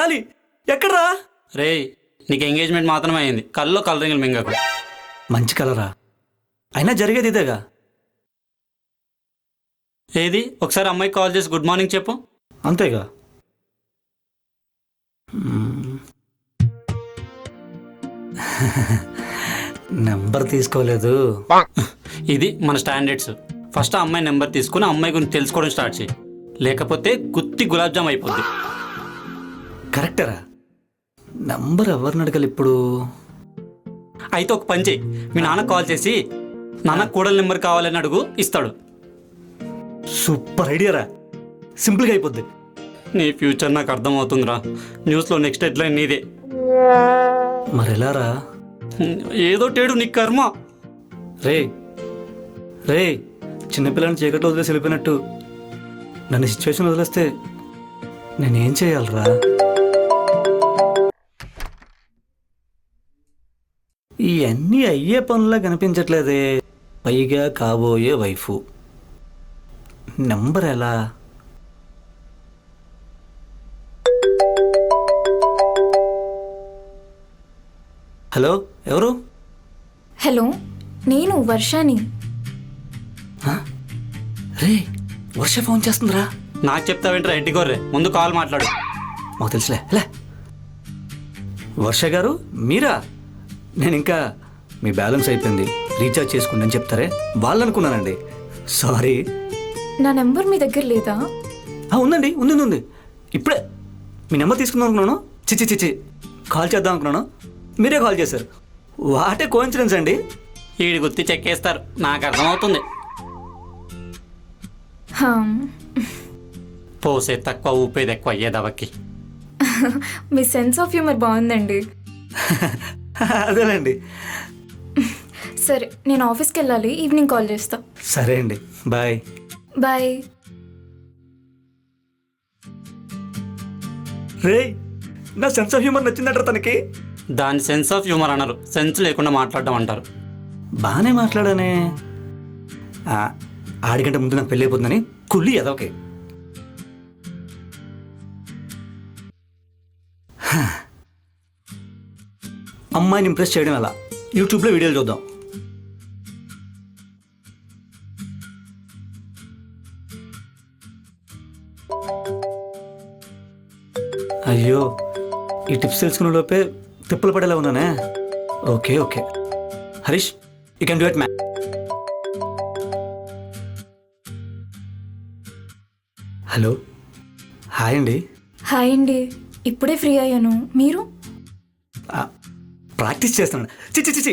తాలి ఎక్కడ్రా? రే నీకు ఎంగేజ్మెంట్ మాత్రమే అయింది, కల్లో కలరింగ్లు మింగకు. మంచి కలరా, అయినా జరిగేది ఇదేగా. ఏది ఒకసారి అమ్మాయికి కాల్ చేసి గుడ్ మార్నింగ్ చెప్పు. అంతేగా. నెంబర్ తీసుకోలేదు. ఇది మన స్టాండర్డ్స్. ఫస్ట్ ఆ అమ్మాయి నెంబర్ తీసుకుని అమ్మాయి గురించి తెలుసుకోవడం స్టార్ట్ చేయి, లేకపోతే గుత్తి గులాబ్ జామ్ అయిపోద్ది. కరెక్టరా. నెంబర్ ఎవరిని అడగాలి ఇప్పుడు? అయితే ఒక పని చేయి, మీ నాన్న కాల్ చేసి నాన్న కూడల నెంబర్ కావాలని అడుగు, ఇస్తాడు. సూపర్ ఐడియారా, సింపుల్గా అయిపోద్ది. నీ ఫ్యూచర్ నాకు అర్థమవుతుందిరా. న్యూస్లో నెక్స్ట్ హెడ్లైన్ నీదే. మరి ఎలా రా? ఏదో టేడు నీ కర్మ. రే రే, చిన్నపిల్లని చీకట్లో వదిలేసి వెళ్ళిపోయినట్టు నన్ను సిచ్యువేషన్ వదిలేస్తే నేనేం చేయాలరా? ఇవన్నీ అయ్యే పనులా కనిపించట్లేదే. పైగా కాబోయే వైఫు నెంబర్ ఎలా? హలో, ఎవరు? హలో, నేను వర్షాని. రే, వర్ష ఫోన్ చేస్తుందిరా. నాకు చెప్తావేంట్రా ఇంటి గొర్రె, ముందు కాల్ మాట్లాడు. మాకు తెలుసులే. లే వర్ష గారు, మీరా? నేను ఇంకా మీ బ్యాలెన్స్ అయిపోయింది, రీఛార్జ్ చేసుకోండి అని చెప్తారే వాళ్ళు అనుకున్నానండి. సారీ. నా నెంబర్ మీ దగ్గర లేదా? ఉందండి, ఉంది ఉంది. ఇప్పుడే మీ నెంబర్ తీసుకుందాం అనుకున్నాను. చిచ్చి కాల్ చేద్దాం అనుకున్నాను, మీరే కాల్ చేశారు. వాటే కోఇన్సిడెన్స్ అండి. ఈడి గుత్తి చెక్కేస్తారు, నాకు అర్థమవుతుంది. పోసే తక్కువ ఊపేది ఎక్కువ అయ్యేదవకి. మీ సెన్స్ ఆఫ్ హ్యూమర్ బాగుందండి. అదేలేండి. సరే, నేను ఆఫీస్కి వెళ్ళాలి, ఈవినింగ్ కాల్ చేస్తా. సరే అండి, బాయ్. బాయ్. రే, నా సెన్స్ ఆఫ్ హ్యూమర్ నచ్చిందంటారు తనకి. దాని సెన్స్ ఆఫ్ హ్యూమర్ అన్నారు, సెన్స్ లేకుండా మాట్లాడడం అంటారు. బాగానే మాట్లాడానే. ఆడికంటే ముందు నాకు పెళ్ళి అయిపోతుందని కుళ్ళి అదొకే. అమ్మాయిని ఇంప్రెస్ చేయడం ఎలా? యూట్యూబ్లో వీడియోలు చూద్దాం. అయ్యో, ఈ టిప్స్ తెలుసుకునే లోపే తిప్పలు పడేలా ఉన్నానే. Okay Harish, you can do it man. Hello, hi అండి. హాయ్ అండి, ఇప్పుడే ఫ్రీ అయ్యాను. మీరు? ప్రాక్టీస్ చేస్తున్నాను. చిచి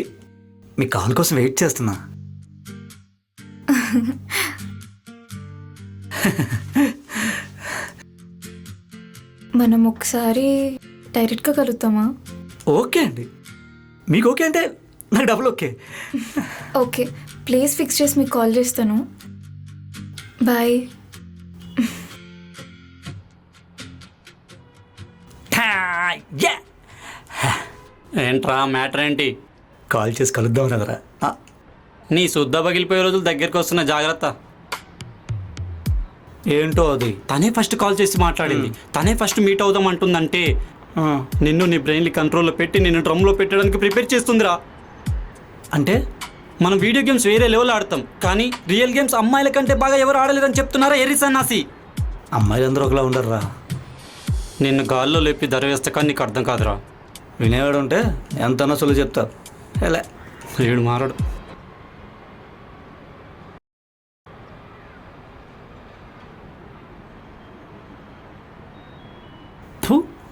మీ కాల్ కోసం వెయిట్ చేస్తున్నా. మనం ఒకసారి డైరెక్ట్గా కలుద్దామా? ఓకే అండి, మీకు ఓకే అంటే నాకు double okay. Okay, place fix చేసి మీకు కాల్ చేస్తాను. బాయ్. ఏంట్రా మ్యాటర్ ఏంటి? కాల్ చేసి కలుద్దాం కదరా. నీ శుద్ధ పగిలిపోయే రోజులు దగ్గరికి వస్తున్న, జాగ్రత్త. ఏంటో అది. తనే ఫస్ట్ కాల్ చేసి మాట్లాడింది, తనే ఫస్ట్ మీట్ అవుదాం అంటుందంటే నిన్ను నీ బ్రెయిన్లీ కంట్రోల్లో పెట్టి నిన్ను డ్రమ్లో పెట్టడానికి ప్రిపేర్ చేస్తుందిరా. అంటే మనం వీడియో గేమ్స్ వేరే లెవెల్ ఆడతాం, కానీ రియల్ గేమ్స్ అమ్మాయిల కంటే బాగా ఎవరు ఆడలేదని చెప్తున్నారా ఎర్రి సన్నాసి. అమ్మాయిలు అందరూ ఒకలా ఉండరురా. నిన్ను గాల్లో లేపి ధరవేస్తే కానీ నీకు అర్థం కాదురా. వినేవాడు ఉంటే ఎంతన్నా సొల్లు చెప్తా. ఎలా వీడు మారడు.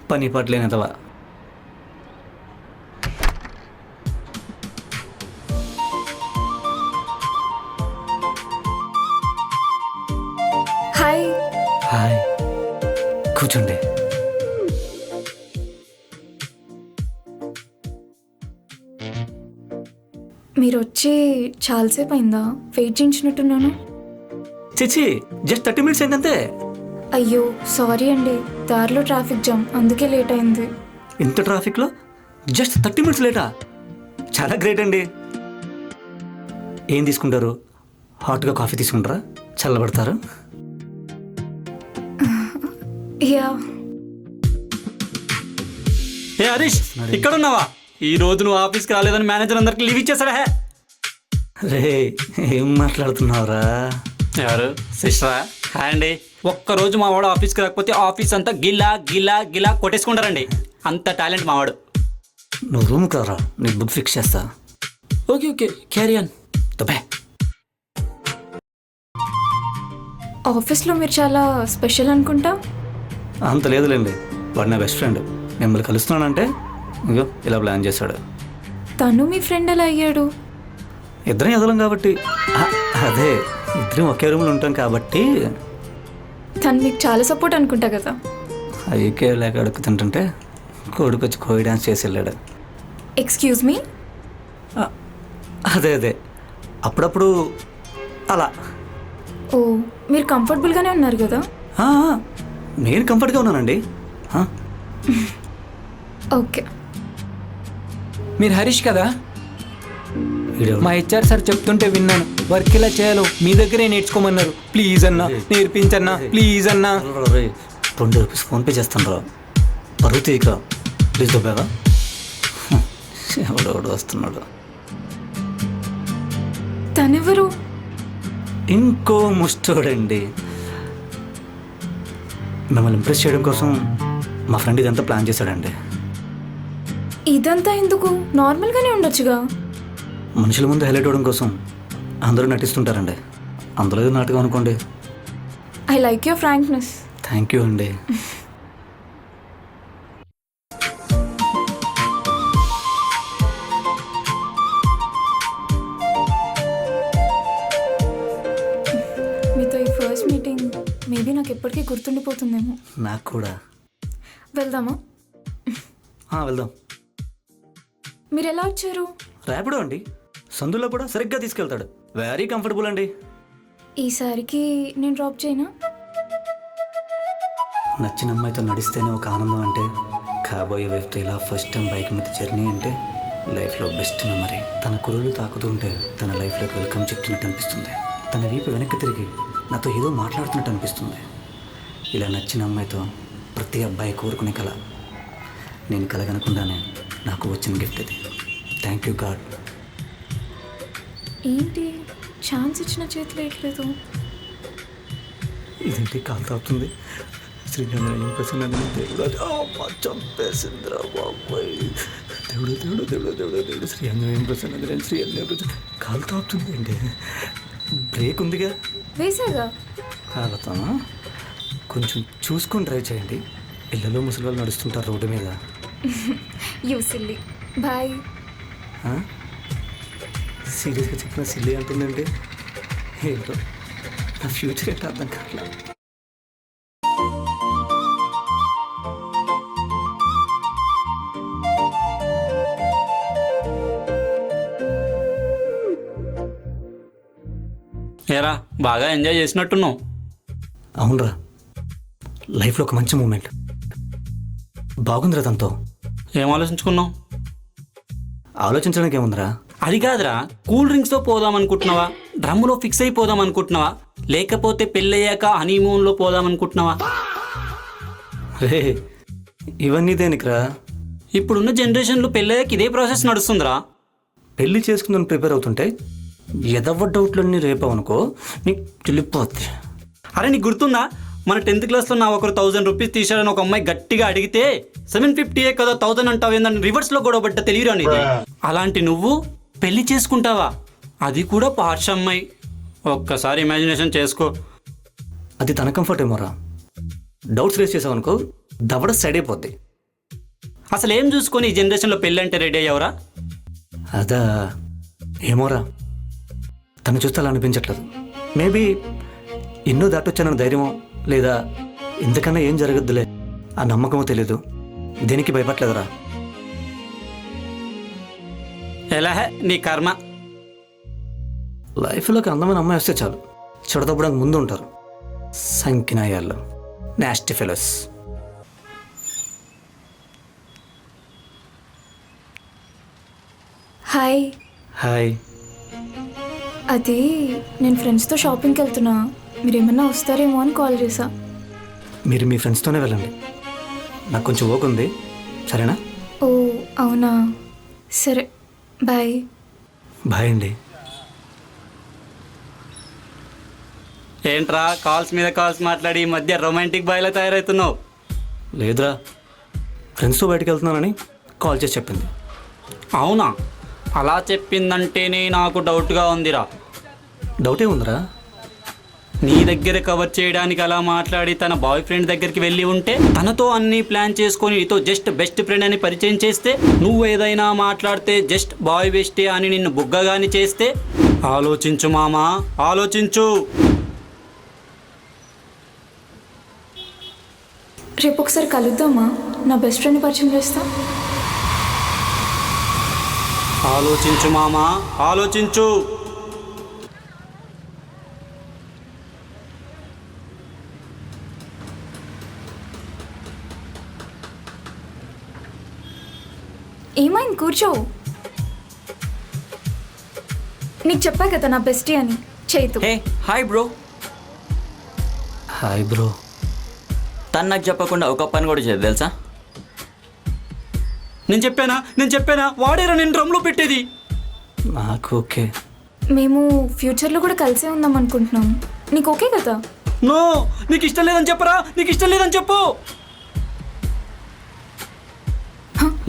పని పట్లేనితవా. హాయ్. హాయ్, కూర్చోండి. మీరు వచ్చి చాలాసేపు అయిందా? వెయిట్ చేయించినట్టున్నాను. చిచి, జస్ట్ 30 minutes అయిందంతే. అయ్యో సారీ అండి, దారిలో ట్రాఫిక్ జామ్, అందుకే లేట్ అయింది. ఇంత ట్రాఫిక్లో జస్ట్ 30 minutes లేటా? చాలా గ్రేట్ అండి. ఏం తీసుకుంటారు? హాట్గా కాఫీ తీసుకుంటారా? చల్లబడతారు? యా. ఏ హరీష్ ఇక్కడ ఉన్నావా? ఈ రోజు నువ్వు ఆఫీస్కి రాలేదని మేనేజర్ అందరికి లీవ్ ఇచ్చేసాడా? రే ఏం మాట్లాడుతున్నావురా? ఎవరు? సిస్టరా? హాయ్ అండి. ఒక్కరోజు మా వాడు ఆఫీస్కి రాకపోతే ఆఫీస్ అంతా గిలా గిలా గిలా కొట్టేసుకుంటారండి. అంత టాలెంట్ మావాడు. నువ్వు రూమ్ కారా, నీ బుక్ ఫిక్స్ చేస్తా. Okay okay carry on. తప్పే. ఆఫీస్లో మీరు చాలా స్పెషల్ అనుకుంటా. అంత లేదులేండి, వాడు నా బెస్ట్ ఫ్రెండ్. మిమ్మల్ని కలుస్తున్నానంటే ఇగో ఇలా ప్లాన్ చేశాడు. తను మీ ఫ్రెండ్ ఎలా అయ్యాడు? ఇద్దరం ఎదలం కాబట్టి. అదే ఇద్దరం ఒకే రూమ్లో ఉంటాం కాబట్టి. తను మీకు చాలా సపోర్ట్ అనుకుంటా కదా. ఐకే లేక అడుగుతుంటుంటే కొడుకు వచ్చి కోయి డ్యాన్స్ చేసి వెళ్ళాడు. Excuse me. అదే అదే అప్పుడప్పుడు అలా. ఓ, మీరు కంఫర్టబుల్గానే ఉన్నారు కదా. ఆ, నేను కంఫర్ట్గా ఉన్నానండి. ఓకే. మీరు హరీష్ కదా? వీడియో మా హెచ్ఆర్ సార్ చెప్తుంటే విన్నాను. వర్క్ ఇలా చేయాలో మీ దగ్గరే నేర్చుకోమన్నారు. ప్లీజ్ అన్నా నేర్పించన్నా, ప్లీజ్ అన్నా. ₹2 ఫోన్పే చేస్తాను రా. పరువు తీక ప్లీజ్ దొబ్బేవా? ఎవడెవడు వస్తున్నాడు. తనెవరు? ఇంకో ముష్టోడండి. మిమ్మల్ని ఇంప్రెస్ చేయడం కోసం మా ఫ్రెండ్ ఇదంతా ప్లాన్ చేశాడండి. ఇదంతా ఎందుకు? నార్మల్గానే ఉండొచ్చుగా. మనుషుల ముందు హైలైట్ అవ్వడం కోసం అందరూ నటిస్తుంటారండి. అందులో ఏదో నాటకం అనుకోండి. I like your frankness. Thank you అండి. మీతో ఈ ఫస్ట్ మీటింగ్ మేబీ నాకు ఎప్పటికీ గుర్తుండిపోతుందేమో. నాకు కూడా. వెళ్దామా? వెళ్దాం. మీరు ఎలా వచ్చారు? ర్యాపిడో అండి. సందులో కూడా సరిగ్గా తీసుకెళ్తాడు. వెరీ కంఫర్టబుల్ అండి. ఈసారికి నేను డ్రాప్ చేయనా? నచ్చిన అమ్మాయితో నడిస్తేనే ఒక ఆనందం అంటే, కాబోయే వైఫ్తో ఇలా ఫస్ట్ టైం బైక్ మీద జర్నీ అంటే లైఫ్లో బెస్ట్ మెమరీ. తన కురులు తాకుతూ ఉంటే తన లైఫ్లోకి వెల్కమ్ చెప్తున్నట్టు అనిపిస్తుంది. తన వీపు వెనక్కి తిరిగి నాతో ఏదో మాట్లాడుతున్నట్టు అనిపిస్తుంది. ఇలా నచ్చిన అమ్మాయితో ప్రతి అబ్బాయి కోరుకునే కళ. నేను కలగనకుండానే నాకు వచ్చిన గిఫ్ట్ ఇది. Thank you God. ఏంటి ఛాన్స్ ఇచ్చిన చేతిలో ఇట్లేదు? ఇదేంటి కాలు తాపుతుంది? శ్రీచంద్ర ప్రసన్నదని దేవుడు చంపేసింద్రా బాబాయ్. దేవుడు దేవుడు దేవుడు దేవుడు దేవుడు శ్రీ అంజనేయం ప్రసన్న శ్రీ అంజనేయ ప్రసన్న. కాలు తాపుతుంది అండి. బ్రేక్ ఉందిగా. వేసాగా. కాలుతామా? కొంచెం చూసుకొని డ్రైవ్ చేయండి. పిల్లలు ముసలి వాళ్ళు నడుస్తుంటారు రోడ్డు మీద. You silly. బాయ్. సీరియస్గా చెప్పిన సిల్లీ అంటుందంటే ఏంటో నా ఫ్యూచర్ ఏంటో అర్థం కావట్లేదు. ఏరా బాగా ఎంజాయ్ చేసినట్టున్నావు. అవునరా, లైఫ్లో ఒక మంచి మూమెంట్. బాగుందిరా తనతో. ఏం ఆలోచించుకున్నావు? ఆలోచించడానికి ఏముందిరా? అది కాదురా, కూల్ డ్రింక్స్తో పోదాం అనుకుంటున్నావా? డ్రమ్ములో ఫిక్స్ అయిపోదాం అనుకుంటున్నావా? లేకపోతే పెళ్ళయ్యాక హనీమూన్లో పోదాం అనుకుంటున్నావా? రే ఇవన్నీ దేనికిరా? ఇప్పుడున్న జనరేషన్లో పెళ్ళయ్యాక ఇదే ప్రాసెస్ నడుస్తుందిరా. పెళ్లి చేసుకుందని ప్రిపేర్ అవుతుంటే ఎదవ డౌట్లన్నీ రేపావనుకో నీకు తెలిపోద్ది. అరే నీకు గుర్తుందా, మన 10th క్లాస్లో నా ఒకరు ₹1000 తీశారని ఒక అమ్మాయి గట్టిగా అడిగితే 750 కదా 1000 అంటావు ఏందని రివర్స్లో గొడవబడ్డ తెలియదు అనేది. అలాంటి నువ్వు పెళ్లి చేసుకుంటావా? అది కూడా పార్ష అమ్మాయి. ఒక్కసారి ఇమాజినేషన్ చేసుకో. అది తన కంఫర్ట్ ఏమోరా. డౌట్స్ రేస్ చేసావనుకో దవడ సైడ్ అయిపోద్ది. అసలు ఏం చూసుకొని ఈ జనరేషన్లో పెళ్ళి అంటే రెడీ అయ్యావురా? అదా ఏమోరా, తను చూస్తే అలా అనిపించట్లేదు. మేబీ ఎన్నో దాటొచ్చానన్న ధైర్యమో, లేదా ఇంతకన్నా ఏం జరగద్దులే ఆ నమ్మకమో తెలీదు. దేనికి భయపడలేదురా. ఎలా నీ కర్మ. లైఫ్లోకి అందమైన అమ్మాయి వస్తే చాలు చెడదప్పడానికి ముందు ఉంటారు. సంకినాయాల్లో నాస్టీ ఫెలోస్. హాయ్. హాయ్. అది నేను ఫ్రెండ్స్తో షాపింగ్కి వెళ్తున్నా, మీరేమన్నా వస్తారేమో అని కాల్ చేశా. మీరు మీ ఫ్రెండ్స్తోనే వెళ్ళండి, నాకు కొంచెం వర్క్ ఉంది. సరేనా? ఓ అవునా, సరే బాయ్. బాయ్ అండి. ఏంట్రా కాల్స్ మీద కాల్స్ మాట్లాడి ఈ మధ్య రొమాంటిక్ బాయ్లా తయారవుతున్నావు? లేదురా, ఫ్రెండ్స్తో బయటకు వెళ్తున్నానని కాల్ చేసి చెప్పింది. అవునా? అలా చెప్పిందంటేనే నాకు డౌట్గా ఉందిరా. డౌట్ ఏముందిరా? నీ దగ్గర కవర్ చేయడానికి అలా మాట్లాడి తన బాయ్ ఫ్రెండ్ దగ్గరికి వెళ్ళి ఉంటే, తనతో అన్ని ప్లాన్ చేసుకొని నీతో జస్ట్ బెస్ట్ ఫ్రెండ్ అని పరిచయం చేస్తే, నువ్వు ఏదైనా మాట్లాడితే జస్ట్ బాయ్ బెస్టే అని నిన్ను బుగ్గగాని చేస్తే, ఆలోచించు మామా, ఆలోచించు. రేపు ఒకసారి కలుద్దామా? నా బెస్ట్ ఫ్రెండ్ పరిచయం చేస్తా. ఆలోచించు మామా, ఆలోచించు. ఏమైంది? కూర్చో. నీకు చెప్పా కదా నా బెస్టీ అని. చేతు. Hey hi bro. Hi bro. తను నాకు చెప్పకుండా ఒక పని కూడా చేయదు తెలుసా? నేను చెప్పానా వాడేరా నేను డ్రమ్లో పెట్టేది. నాకు ఓకే. మేము ఫ్యూచర్లో కూడా కలిసే ఉందాం అనుకుంటున్నాం. నీకు ఓకే కదా? నో, నీకు ఇష్టం లేదని చెప్పరా, నీకు ఇష్టం లేదని చెప్పు.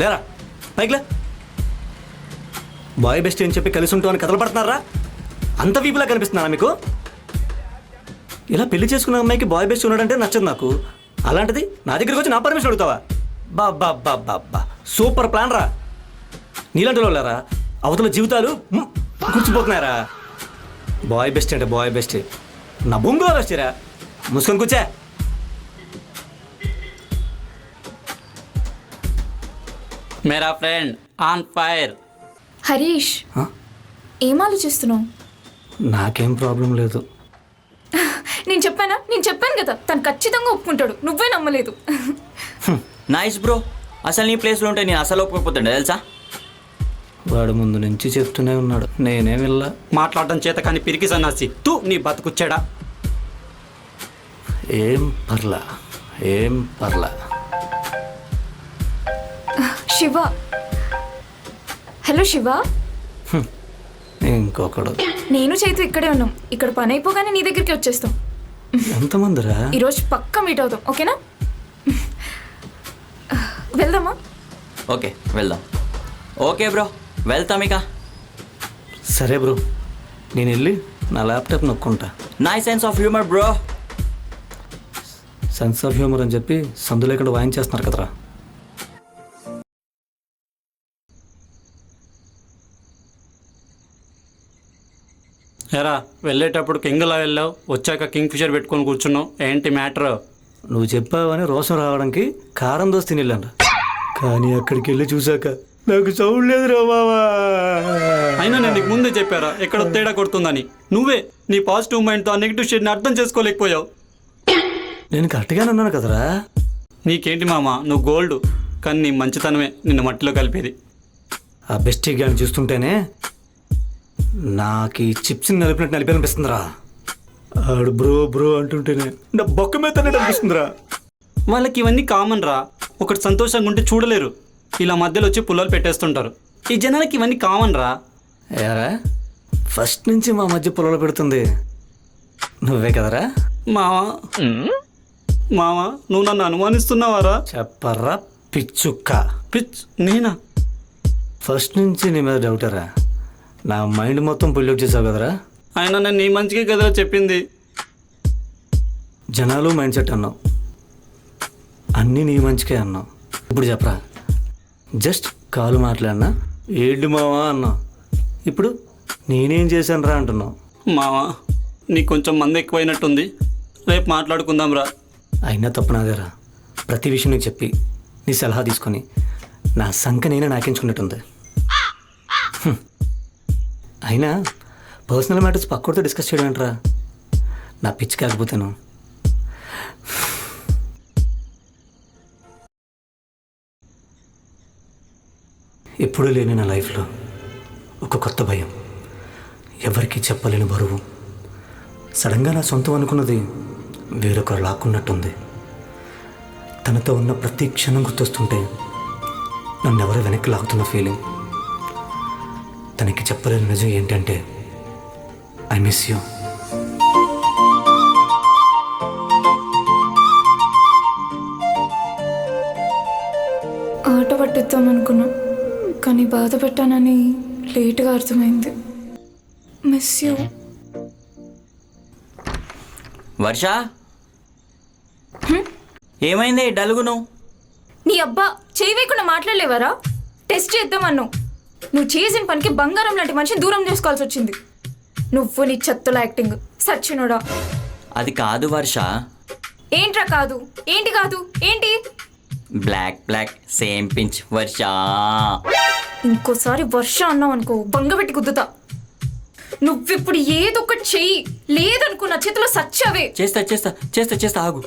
లేరా పైకిలే. బాయ్ బెస్ట్ అని చెప్పి కలిసి ఉంటామని కథలు పడుతున్నారా? అంత వీపులా కనిపిస్తున్నారా మీకు? ఇలా పెళ్లి చేసుకున్న అమ్మాయికి బాయ్ బెస్ట్ ఉన్నాడంటే నచ్చదు నాకు. అలాంటిది నా దగ్గరికి వచ్చి నా పర్మిషన్ అడుగుతావా? బాబా బాబా బా, సూపర్ ప్లాన్ రా. నీలాంటి వాళ్ళరా అవతల జీవితాలు కూర్చిపోతున్నారా? బాయ్ బెస్ట్ అంటే బాయ్ బెస్ట్, నా బొంగులో బెస్టరా. ముసుకొని కూర్చా. మేరా ఫ్రెండ్ ఆన్ ఫైర్. హరీష్, ఏం ఆలోచిస్తున్నావు? నాకేం ప్రాబ్లం లేదు. నేను చెప్పాను కదా, తను ఖచ్చితంగా ఒప్పుకుంటాడు. నువ్వే నమ్మలేదు. Nice bro. అసలు నీ ప్లేస్లో ఉంటే నేను అసలు ఒప్పుకోకపోతుండే తెలుసా? వాడు ముందు నుంచి చెప్తూనే ఉన్నాడు, నేనేం వెళ్ళా. మాట్లాడడం చేత కానీ పిరికి సన్నాసి తూ నీ బతుకుచ్చాడా. ఏం పర్లా. శివ. హలో శివ. ఇంకొకడు. నేను చేతు ఇక్కడే ఉన్నాం. ఇక్కడ పని అయిపోగానే నీ దగ్గరికి వచ్చేస్తాం. ఎంతమందిరా? ఈరోజు పక్కా మీట్ అవుతాం, ఓకేనా? వెళ్దామా? ఓకే వెళ్దాం. ఓకే బ్రో, వెళ్తాం ఇక. సరే బ్రో, నేను వెళ్ళి నా ల్యాప్టాప్ నొక్కుంటా. నై sense of humour bro. Sense of humour అని చెప్పి సందులో ఇక్కడ వాయించేస్తున్నారు కదరా. ఎరా వెళ్ళేటప్పుడు కింగ్లా వెళ్ళావు, వచ్చాక కింగ్ ఫిషర్ పెట్టుకొని కూర్చున్నావు, ఏంటి మ్యాటర్? నువ్వు చెప్పావని రోషం రావడానికి కారం దోశ తిని వెళ్ళాను, కానీ అక్కడికి వెళ్ళి చూశాక నాకు సౌండ్ లేదురా బావా. అయినా నేను నీకు ముందే చెప్పారా ఎక్కడ తేడా కొడుతుందని? నువ్వే నీ పాజిటివ్ మైండ్తో ఆ నెగిటివ్ షేడ్ని అర్థం చేసుకోలేకపోయావు. నేను కరెక్ట్గానే ఉన్నాను కదరా. నీకేంటి మామ, నువ్వు గోల్డ్, కానీ నీ మంచితనమే నిన్ను మట్టిలో కలిపేది. ఆ బెస్ట్ గాని చూస్తుంటేనే నాకు ఈ చిప్స్ని నలిపినట్టు నలిపేనిపిస్తుందిరా. ఆడు బ్రో బ్రో అంటుంటేనే నా బొక్క మీద అనిపిస్తుందిరా. వాళ్ళకి ఇవన్నీ కామన్ రా. ఒకటి సంతోషంగా ఉంటే చూడలేరు, ఇలా మధ్యలో వచ్చి పుల్లలు పెట్టేస్తుంటారు. ఈ జనాలకి ఇవన్నీ కామన్ రా. ఏరా ఫస్ట్ నుంచి మా మధ్య పొలాలు పెడుతుంది నువ్వే కదరా. మావా నువ్వు నన్ను అనుమానిస్తున్నావారా? చెప్పర్రా పిచ్చుక్క. పిచ్ నేనా? ఫస్ట్ నుంచి నీ మీద డౌటరా. నా మైండ్ మొత్తం పొల్యూట్ చేసావు కదరా. ఆయన నేను నీ మంచిగా కదా చెప్పింది. జనాలు మైండ్ సెట్ అన్నావు, అన్నీ నీ మంచికే అన్నావు. ఇప్పుడు చెప్పరా, జస్ట్ కాలు మాట్లాడినా ఏడు మావా అన్నావు, ఇప్పుడు నేనేం చేశాను రా అంటున్నావు. మావా నీకు కొంచెం మంది ఎక్కువైనట్టుంది, రేపు మాట్లాడుకుందాం రా. అయినా తప్పు నాదేరా. ప్రతి విషయం నీకు చెప్పి నీ సలహా తీసుకొని నా సంఖ నేనే నాకించుకున్నట్టుంది. అయినా పర్సనల్ మ్యాటర్స్ పక్కడితో డిస్కస్ చేయడం ఏంట్రా, నా పిచ్చి కాకపోతేను. ఎప్పుడూ లేని నా లైఫ్లో ఒక కొత్త భయం, ఎవరికీ చెప్పలేని బరువు. సడన్గా నా సొంతం అనుకున్నది వేరొకరు లాక్కున్నట్టుంది. తనతో ఉన్న ప్రతి క్షణం గుర్తొస్తుంటే నన్ను ఎవరో వెనక్కి లాగుతున్న ఫీలింగ్. తనకి చెప్పలేని నిజం ఏంటంటే ఐ మిస్ యూ. ఆట పట్టిద్దాం అనుకున్నా, కానీ బాధ పెట్టానని లేట్గా అర్థమైంది. Miss you. వర్ష ఏమైంది డలుగును? నీ అబ్బా చేయి వేయకుండా మాట్లాడలేవారా? టెస్ట్ చేద్దామన్నావు. నువ్వు చేసిన పనికి బంగారం లాంటి మనిషిని దూరం చేసుకోవాల్సి వచ్చింది. నువ్వు నీ చెత్తల యాక్టింగ్ సచ్చినోడా. అది కాదు వర్ష. ఏంట్రా కాదు? ఏంటి కాదు? ఏంటి? బ్లాక్ బ్లాక్ సేమ్ పించ్ వర్ష. ఇంకోసారి వర్ష అన్నావు అనుకో బంగబెట్టి కుద్దుతా. నువ్విప్పుడు ఏదో ఒకటి చెయ్యి, లేదనుకో నా చేతిలో సచ్చావే. చేస్తా చేస్తా చేస్తా చేస్తా ఆగు.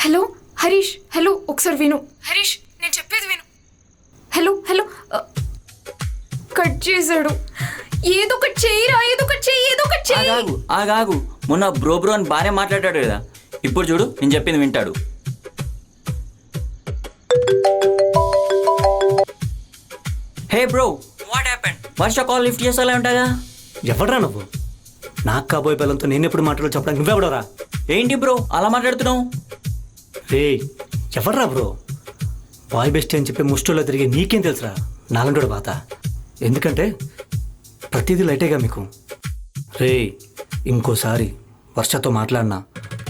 హలో హరీష్, హలో ఒకసారి విను. హరీష్ నేను చెప్పేది విను. హలో హలో కట్ చేశాడు. ఏదో ఒకటి చెయ్యిరా, ఏదో ఒకటి చెయ్యి, ఏదో ఒకటి చెయ్యి. ఆగాగు ఆగాగు. మొన్న బ్రో బ్రో అని బాగా మాట్లాడాడు కదా, ఇప్పుడు చూడు నేను చెప్పింది వింటాడు. హే bro, what happened? Varsha call lift చేసేలా ఉంటాగా. ఎవడరా నువ్వు? నాకు కాబోయే పిల్లలతో నేను ఎప్పుడు మాట్లాడో చెప్పడానికి నువ్వెవడరా? ఏంటి బ్రో అలా మాట్లాడుతున్నావు? రే ఎవడరా బ్రో? బాయ్ బెస్ట్ అని చెప్పి ముస్టోలో తిరిగి నీకేం తెలుసురా నాలంటోడు బాత. ఎందుకంటే ప్రతిదీ లైటేగా మీకు. రే ఇంకోసారి వర్షతో మాట్లాడినా,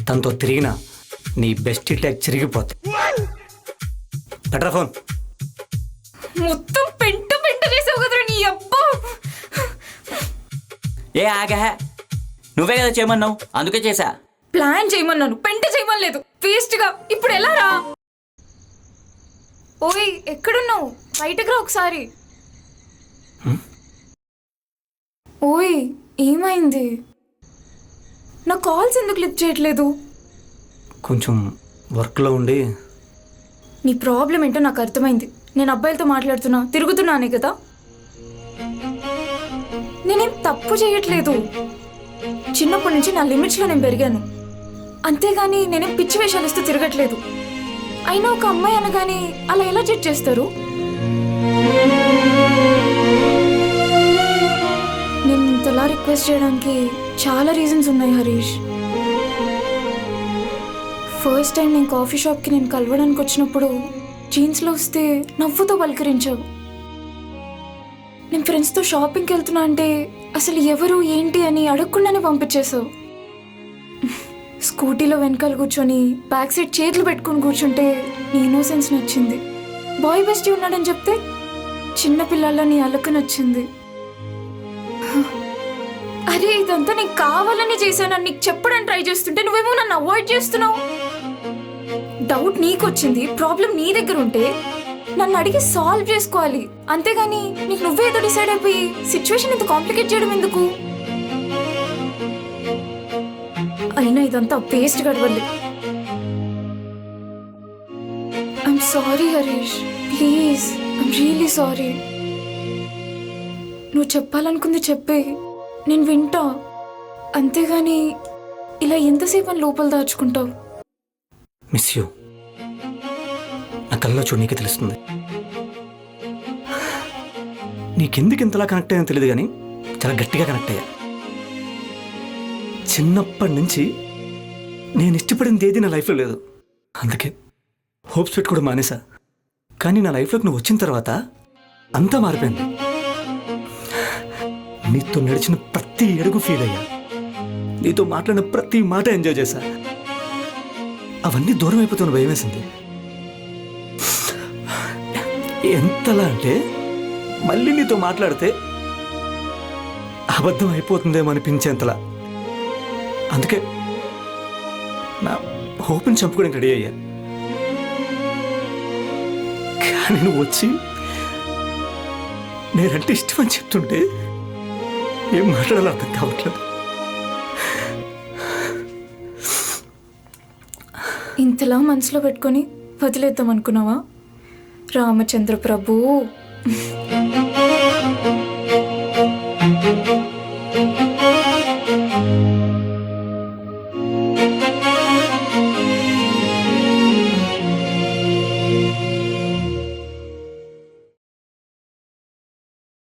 తనతో తిరిగినా నీ బెస్ట్ ట్యాగ్ చిరిగిపోతే. పెట్టరా ఫోన్. మొత్తం పెంట పెంట చేసావు కదరా నీ అబ్బా. ఏ ఆగా, నువ్వే కదా చేయమన్నావు, అందుకే చేశా. ప్లాన్ చేయమన్నాను, పెంట చేయమనలేదు. వేస్ట్ గా ఇప్పుడు ఎలా రా? ఓయ్ ఎక్కడున్నావు? బయటకు రా ఒకసారి. ఓయ్ ఏమైంది? నా కాల్స్ ఎందుకు లిఫ్ట్ చేయట్లేదు? కొంచెం వర్క్లో ఉండి. నీ ప్రాబ్లం ఏంటో నాకు అర్థమైంది. నేను అబ్బాయిలతో మాట్లాడుతున్నా, తిరుగుతున్నానే కదా. నేనేం తప్పు చేయట్లేదు. చిన్నప్పటి నుంచి నా లిమిట్స్లో నేను పెరిగాను, అంతేగాని నేనేం పిచ్చి వేషాలు ఇస్తూ తిరగట్లేదు. అయినా ఒక అమ్మాయి అనగానే అలా ఎలా జడ్జ్ చేస్తారు? నేను ఇంతలా రిక్వెస్ట్ చేయడానికి చాలా రీజన్స్ ఉన్నాయి హరీష్. ఫస్ట్ టైం నేను కాఫీ షాప్కి నేను కలవడానికి వచ్చినప్పుడు జీన్స్లో వస్తే నవ్వుతో పలకరించావు. నేను ఫ్రెండ్స్తో షాపింగ్కి వెళ్తున్నా అంటే అసలు ఎవరు ఏంటి అని అడగకుండానే పంపించేసావు. స్కూటీలో వెనకాల కూర్చొని బ్యాక్ సైడ్ చేతులు పెట్టుకొని కూర్చుంటే నీ ఇన్నోసెన్స్ నచ్చింది. బాయ్ బెస్టీ ఉన్నాడని చెప్తే చిన్నపిల్లల్లో నీ అలక నచ్చింది. అరే ఇదంతా నేను కావాలని చేశానని నీకు చెప్పడానికి ట్రై చేస్తుంటే నువ్వేమో నన్ను అవాయిడ్ చేస్తున్నావు. డౌట్ నీకు వచ్చింది, ప్రాబ్లం నీ దగ్గర ఉంటే నన్ను అడిగి సాల్వ్ చేసుకోవాలి, అంతేగాని నీకు నువ్వే ఏదో డిసైడ్ అయిపోయి సిచ్యువేషన్ ఇంత కాంప్లికేట్ చేయడం ఎందుకు? అయినా ఇదంతా వేస్ట్ గడవల్లి. I'm sorry Harish, please I'm really sorry. నువ్వు చెప్పాలనుకుంది చెప్పే, నేను వింటా, అంతేగాని ఇలా ఎంతసేపు అని లోపల దాచుకుంటావు? Miss you. నా కళ్ళలో చూడు నీకే తెలుస్తుంది. నీకెందుకు ఇంతలా కనెక్ట్ అయ్యానో తెలియదు కానీ చాలా గట్టిగా కనెక్ట్ అయ్యా. చిన్నప్పటి నుంచి నేను ఇష్టపడింది ఏది నా లైఫ్లో లేదు, అందుకే హోప్స్ పెట్టుకోవడం మానేసా. కానీ నా లైఫ్లోకి నువ్వు వచ్చిన తర్వాత అంతా మారిపోయింది. నీతో నడిచిన ప్రతి అడుగు ఫీల్ అయ్యా, నీతో మాట్లాడిన ప్రతి మాట ఎంజాయ్ చేశా. అవన్నీ దూరం అయిపోతున్న భయం వేసింది. ఎంతలా అంటే మళ్ళీ నీతో మాట్లాడితే అబద్ధం అయిపోతుందేమో అనిపించేంతలా. అందుకే నా హోప్ని చంపుకోవడానికి రెడీ అయ్యా. కానీ నువ్వు వచ్చి నేనంటే ఇష్టం అని చెప్తుంటే ఏం మాట్లాడాలో అర్థం కావట్లేదు. ఇంతలా మనసులో పెట్టుకొని వదిలేద్దాం అనుకున్నావా రామచంద్ర ప్రభు?